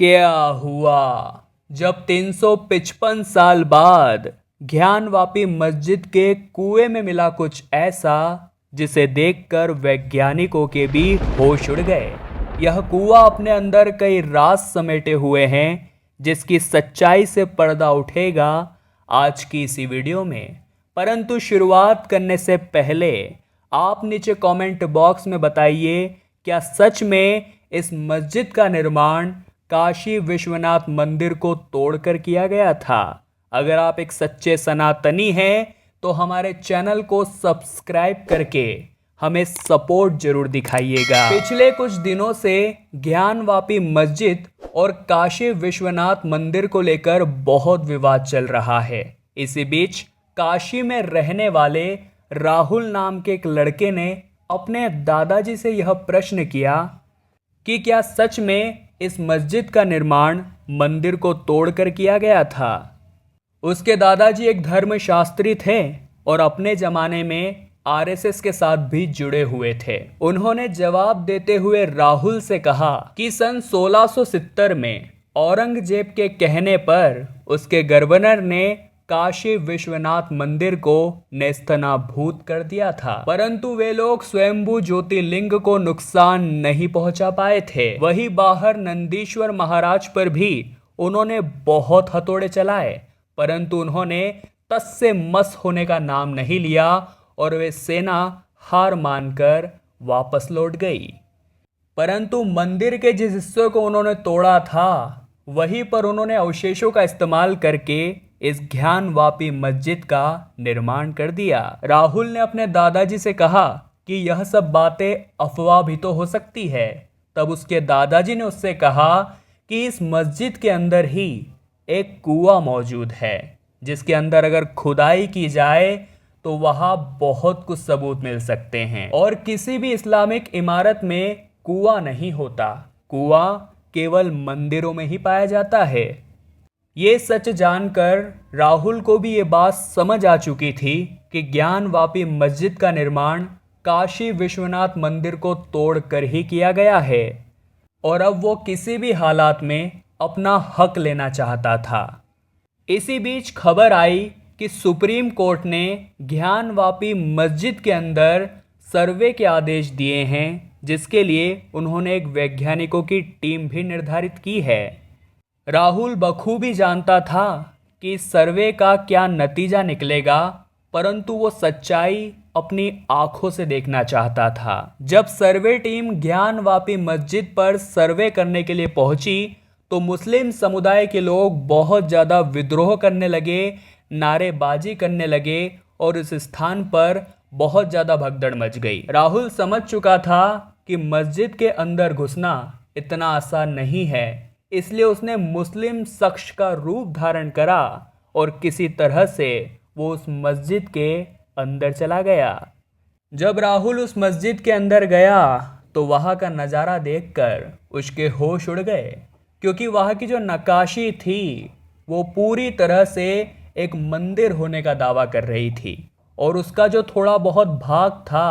क्या हुआ जब 355 साल बाद ज्ञानवापी मस्जिद के कुएं में मिला कुछ ऐसा जिसे देखकर वैज्ञानिकों के भी होश उड़ गए। यह कुआं अपने अंदर कई राज समेटे हुए हैं जिसकी सच्चाई से पर्दा उठेगा आज की इसी वीडियो में। परंतु शुरुआत करने से पहले आप नीचे कमेंट बॉक्स में बताइए, क्या सच में इस मस्जिद का निर्माण काशी विश्वनाथ मंदिर को तोड़कर किया गया था? अगर आप एक सच्चे सनातनी हैं तो हमारे चैनल को सब्सक्राइब करके हमें सपोर्ट जरूर दिखाइएगा। पिछले कुछ दिनों से ज्ञानवापी मस्जिद और काशी विश्वनाथ मंदिर को लेकर बहुत विवाद चल रहा है। इसी बीच काशी में रहने वाले राहुल नाम के एक लड़के ने अपने दादाजी से यह प्रश्न किया कि क्या सच में इस मस्जिद का निर्माण मंदिर को तोड़कर किया गया था। उसके दादाजी एक धर्मशास्त्री थे और अपने जमाने में आरएसएस के साथ भी जुड़े हुए थे। उन्होंने जवाब देते हुए राहुल से कहा कि सन 1670 में औरंगजेब के कहने पर उसके गवर्नर ने काशी विश्वनाथ मंदिर को नेस्तनाबूद कर दिया था, परंतु वे लोग स्वयंभू ज्योतिर्लिंग को नुकसान नहीं पहुंचा पाए थे। वही बाहर नंदीश्वर महाराज पर भी उन्होंने बहुत हथौड़े चलाए, परंतु उन्होंने तस से मस होने का नाम नहीं लिया और वे सेना हार मानकर वापस लौट गई। परंतु मंदिर के जिस हिस्से को उन्होंने तोड़ा था वहीं पर उन्होंने अवशेषों का इस्तेमाल करके इस ज्ञानवापी मस्जिद का निर्माण कर दिया। राहुल ने अपने दादाजी से कहा कि यह सब बातें अफवाह भी तो हो सकती है। तब उसके दादाजी ने उससे कहा कि इस मस्जिद के अंदर ही एक कुआं मौजूद है जिसके अंदर अगर खुदाई की जाए तो वहां बहुत कुछ सबूत मिल सकते हैं। और किसी भी इस्लामिक इमारत में कुआं नहीं होता, कुआं केवल मंदिरों में ही पाया जाता है। ये सच जानकर राहुल को भी ये बात समझ आ चुकी थी कि ज्ञानवापी मस्जिद का निर्माण काशी विश्वनाथ मंदिर को तोड़कर ही किया गया है और अब वो किसी भी हालात में अपना हक लेना चाहता था। इसी बीच खबर आई कि सुप्रीम कोर्ट ने ज्ञानवापी मस्जिद के अंदर सर्वे के आदेश दिए हैं, जिसके लिए उन्होंने एक वैज्ञानिकों की टीम भी निर्धारित की है। राहुल बखूबी जानता था कि सर्वे का क्या नतीजा निकलेगा, परंतु वो सच्चाई अपनी आंखों से देखना चाहता था। जब सर्वे टीम ज्ञानवापी मस्जिद पर सर्वे करने के लिए पहुंची तो मुस्लिम समुदाय के लोग बहुत ज़्यादा विद्रोह करने लगे, नारेबाजी करने लगे और इस स्थान पर बहुत ज़्यादा भगदड़ मच गई। राहुल समझ चुका था कि मस्जिद के अंदर घुसना इतना आसान नहीं है, इसलिए उसने मुस्लिम शख्स का रूप धारण करा और किसी तरह से वो उस मस्जिद के अंदर चला गया। जब राहुल उस मस्जिद के अंदर गया तो वहाँ का नज़ारा देखकर उसके होश उड़ गए, क्योंकि वहाँ की जो नक्काशी थी वो पूरी तरह से एक मंदिर होने का दावा कर रही थी और उसका जो थोड़ा बहुत भाग था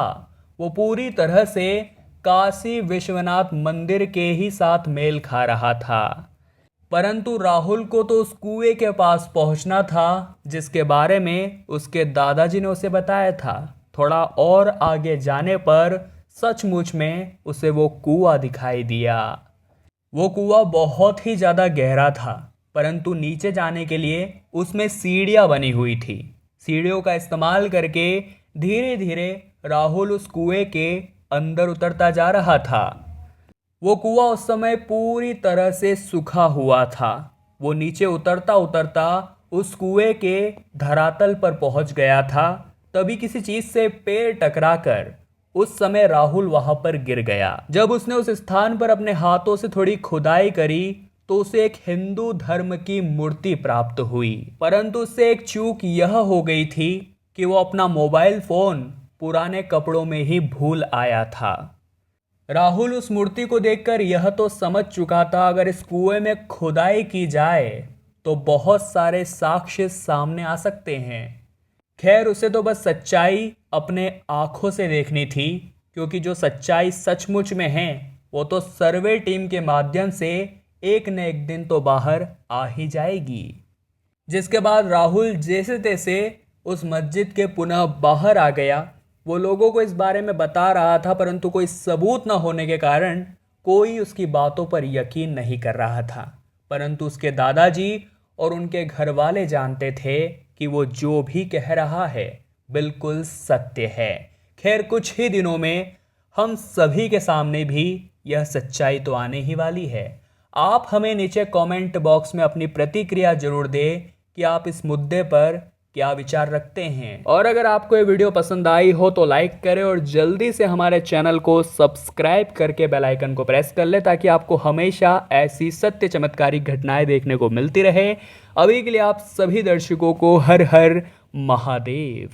वो पूरी तरह से काशी विश्वनाथ मंदिर के ही साथ मेल खा रहा था। परंतु राहुल को तो उस कुएं के पास पहुंचना था जिसके बारे में उसके दादाजी ने उसे बताया था। थोड़ा और आगे जाने पर सचमुच में उसे वो कुआं दिखाई दिया। वो कुआं बहुत ही ज़्यादा गहरा था, परंतु नीचे जाने के लिए उसमें सीढ़ियाँ बनी हुई थी। सीढ़ियों का इस्तेमाल करके धीरे धीरे राहुल उस कुएं के अंदर उतरता जा रहा था। वो कुआं उस समय पूरी तरह से सूखा हुआ था। वो नीचे उतरता उतरता उस कुएं के धरातल पर पहुंच गया था। तभी किसी चीज़ से पैर टकराकर उस समय राहुल वहां पर गिर गया। जब उसने उस स्थान पर अपने हाथों से थोड़ी खुदाई करी तो उसे एक हिंदू धर्म की मूर्ति प्राप्त हुई, परंतु उससे एक चूक यह हो गई थी कि वो अपना मोबाइल फ़ोन पुराने कपड़ों में ही भूल आया था। राहुल उस मूर्ति को देखकर यह तो समझ चुका था अगर इस कुएं में खुदाई की जाए तो बहुत सारे साक्ष्य सामने आ सकते हैं। खैर, उसे तो बस सच्चाई अपने आँखों से देखनी थी, क्योंकि जो सच्चाई सचमुच में है वो तो सर्वे टीम के माध्यम से एक न एक दिन तो बाहर आ ही जाएगी। जिसके बाद राहुल जैसे तैसे उस मस्जिद के पुनः बाहर आ गया। वो लोगों को इस बारे में बता रहा था, परंतु कोई सबूत न होने के कारण कोई उसकी बातों पर यकीन नहीं कर रहा था। परंतु उसके दादाजी और उनके घर वाले जानते थे कि वो जो भी कह रहा है बिल्कुल सत्य है। खैर, कुछ ही दिनों में हम सभी के सामने भी यह सच्चाई तो आने ही वाली है। आप हमें नीचे कमेंट बॉक्स में अपनी प्रतिक्रिया जरूर दें कि आप इस मुद्दे पर क्या विचार रखते हैं। और अगर आपको ये वीडियो पसंद आई हो तो लाइक करें और जल्दी से हमारे चैनल को सब्सक्राइब करके बेल आइकन को प्रेस कर ले, ताकि आपको हमेशा ऐसी सत्य चमत्कारिक घटनाएं देखने को मिलती रहे। अभी के लिए आप सभी दर्शकों को हर हर महादेव।